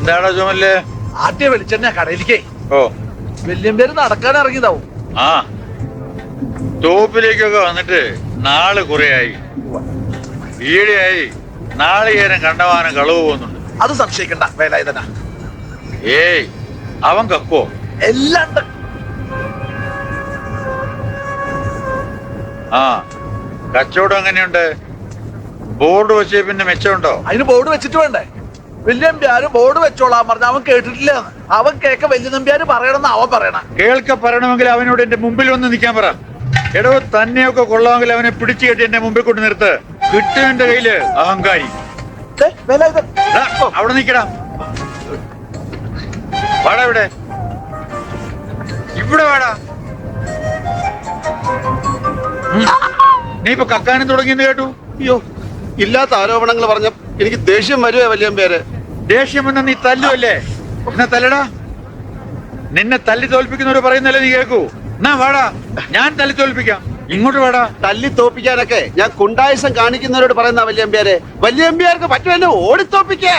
എന്താടാ ചുമല്ലേ? ആദ്യ വെളിച്ചെണ്ണ കടയിലേക്കേ. ഓ, വലിയ പേര് നടക്കാൻ ഇറങ്ങിയതാവും. ആ തോപ്പിലേക്കൊക്കെ വന്നിട്ട് നാള് കുറെയായി. ഈടെയായി നാളികേരം കണ്ടവാനം കളവ് പോകുന്നുണ്ട്. അത് സംശയിക്കണ്ട വേലായുധന. ഏയ്, അവൻ കക്കോ? എല്ലാം ഉണ്ട്. ആ, കച്ചവടം എങ്ങനെയുണ്ട്? ബോർഡ് വെച്ചേ പിന്നെ മെച്ചമുണ്ടോ? അതിന് ബോർഡ് വെച്ചിട്ട് വേണ്ടേ? വലിയ നമ്പ്യാര് ബോർഡ് വെച്ചോളാൻ പറഞ്ഞ അവൻ കേട്ടിട്ടില്ല. അവൻ കേക്ക വലിയ നമ്പ്യാര് പറയണമെന്ന് അവൻ പറയണ. കേൾക്ക പറയണമെങ്കിൽ അവനോട് എന്റെ മുമ്പിൽ വന്ന് നിൽക്കാൻ പറ. എടോ, തന്നെയൊക്കെ കൊള്ളാമെങ്കിൽ അവനെ പിടിച്ചു കെട്ടി എന്റെ മുമ്പിൽ കൊണ്ട് നിർത്ത്. കിട്ടും എന്റെ കയ്യില് അഹങ്കാരി. വേലായുധൻ ദാ, അവിടെ നിക്കടാ. വാടാ ഇവിടെ, ഇവിടെ വാടാ. നീ ഇപ്പൊ കക്കാനും തുടങ്ങിയെന്ന് കേട്ടു. അയ്യോ, ഇല്ലാത്ത ആരോപണങ്ങൾ പറഞ്ഞ എനിക്ക് ദേഷ്യം വരുവേ വല്യമ്പേര്. ദേഷ്യം വന്ന നീ തല്ലുവല്ലേ? എന്നാ തല്ലടാ. നിന്നെ തല്ലി തോൽപ്പിക്കുന്നവര് പറയുന്നല്ലേ നീ കേൾക്കൂ. എന്നാ വാടാ, ഞാൻ തല്ലി തോൽപ്പിക്കാം. ഇങ്ങോട്ട് വാടാ. തല്ലി തോപ്പിക്കാനൊക്കെ ഞാൻ കുണ്ടായസം കാണിക്കുന്നവരോട് പറയുന്ന വല്യമ്പേര്. വല്യമ്പേർക്ക് പറ്റുമല്ലോ ഓടിത്തോപ്പിക്കേ.